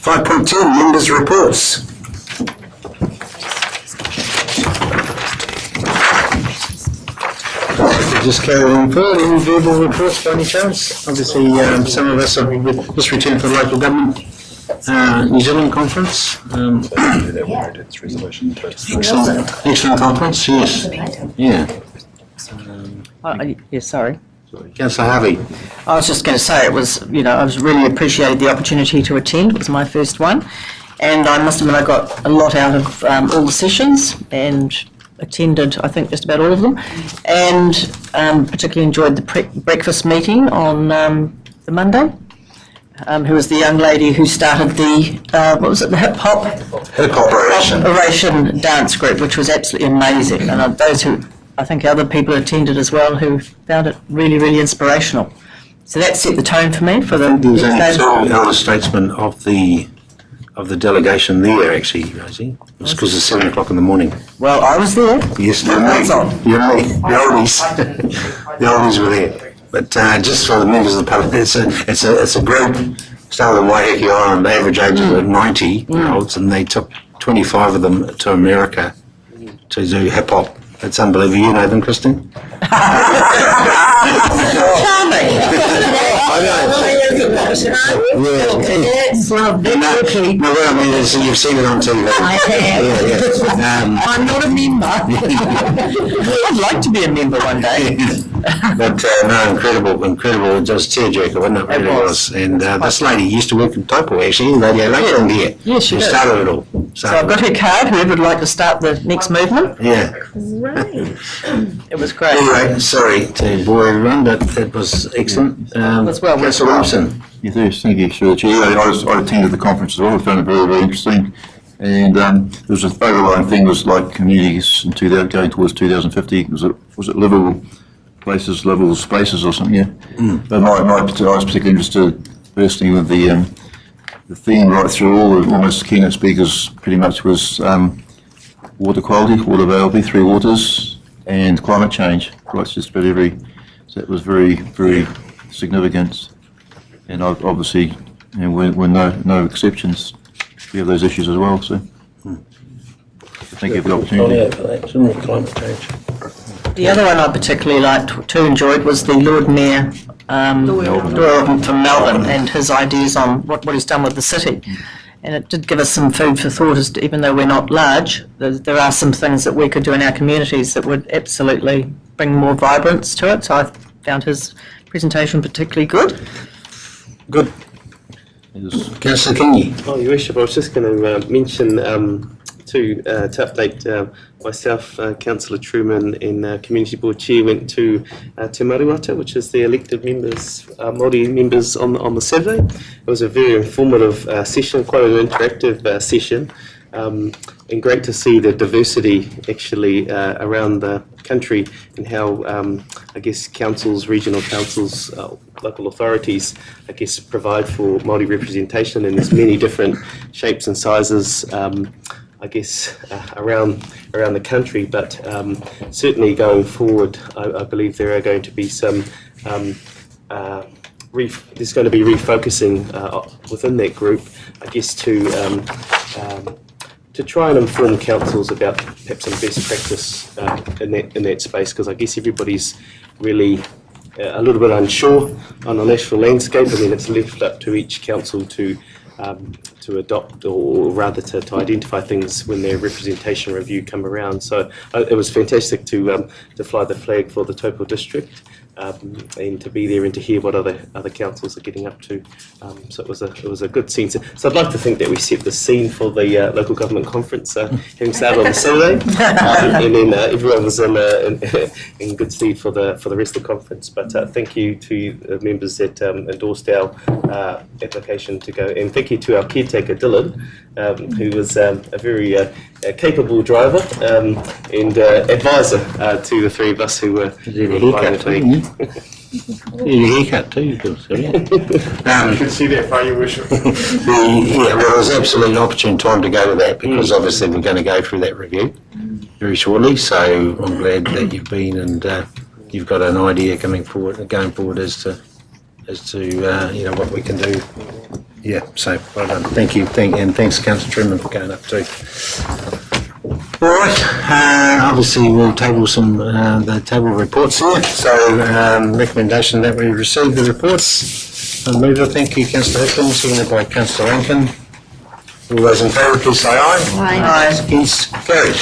5.10, members' reports. Just carry on further. Any verbal reports by any chance? Obviously, some of us have just returned from the local government New Zealand conference. Excellent conference, yes. Yeah. Yeah, sorry. Councillor Harvey. I was just going to say it was, I was really appreciated the opportunity to attend. It was my first one. And I must admit I got a lot out of all the sessions and attended, I think, just about all of them. And particularly enjoyed the breakfast meeting on the Monday. Who was the young lady who started the, the hip-hop dance group, which was absolutely amazing. And those who, I think other people attended as well, who found it really, really inspirational. So that set the tone for me for the There was only two elder statesmen of the delegation there, actually, Rosie. It was because it's 7 o'clock in the morning. Well, I was there. Yes, the oldies were there. But just for the members of the public, it's a group started in Waiheke Island. The average age of 90-year-olds, and they took 25 of them to America to do hip hop. It's unbelievable. You know them, Christine? No, well, I mean, you've seen it on TV. I have. I'm not a member. I'd like to be a member one day. But no, incredible. Just tearjerker, wasn't it? Really was. And this lady used to work in Taupo, actually, in Radio Lakeland here. Yes, she did. Started it all. So I've got her card, whoever would like to start the next movement. Yeah. Great. It was great. Anyway, sorry to bore everyone, but it was excellent. As well. Councillor Wilson. Yes, thank you, Sir Chair. I attended the conference as well. I found it very, very interesting. And there was an overlying thing was like communities in going towards 2050. Was it livable places, livable spaces or something? Yeah. But I was particularly interested personally with the theme right through all the almost keynote speakers pretty much was water quality, water availability, three waters, and climate change. Right, just about every. So that was very, very significant. And obviously, we're no exceptions. We have those issues as well. So, thank you for the opportunity. Climate change. The other one I particularly enjoyed was the Lord Mayor Doyle from Melbourne and his ideas on what he's done with the city. And it did give us some food for thought, as to, even though we're not large, there are some things that we could do in our communities that would absolutely bring more vibrance to it. So I found his presentation particularly good. Good. Councillor Kingi. Oh, Your Worship, I was just going to mention to update myself, Councillor Truman and Community Board Chair went to Te Mariwata, which is the elected members, Māori members on the Saturday. It was a very informative session, quite an interactive session, and great to see the diversity actually around the country and how I guess councils, regional councils, local authorities I guess provide for Māori representation, and there's many different shapes and sizes I guess around the country, but certainly going forward I believe there are going to be some there's going to be refocusing within that group, I guess, to try and inform councils about perhaps some best practice in that space, because I guess everybody's really a little bit unsure on the national landscape, and then it's left up to each council to adopt, or rather to identify things when their representation review come around. So it was fantastic to fly the flag for the Taupo District. And to be there and to hear what other councils are getting up to, so it was a good scene. So I'd like to think that we set the scene for the local government conference having started on the Saturday, and then everyone was in good stead for the rest of the conference. But thank you to the members that endorsed our application to go, and thank you to our caretaker Dylan, who was a very capable driver and advisor to the three of us who were applying to me. Your haircut too, Bill. You can see that by Your Worship. Yeah, well, it was absolutely an opportune time to go to that, because obviously we're going to go through that review very shortly. So I'm glad that you've been, and you've got an idea going forward as to what we can do Yeah, so well done. Thank you. And thanks, Councillor Truman, for going up too. All right. Obviously, we'll table the table reports here. So, recommendation that we receive the reports. Mover, thank you, Councillor Hickman, seconded by Councillor Rankin. All those in favour, please say aye. Aye. Against, carried.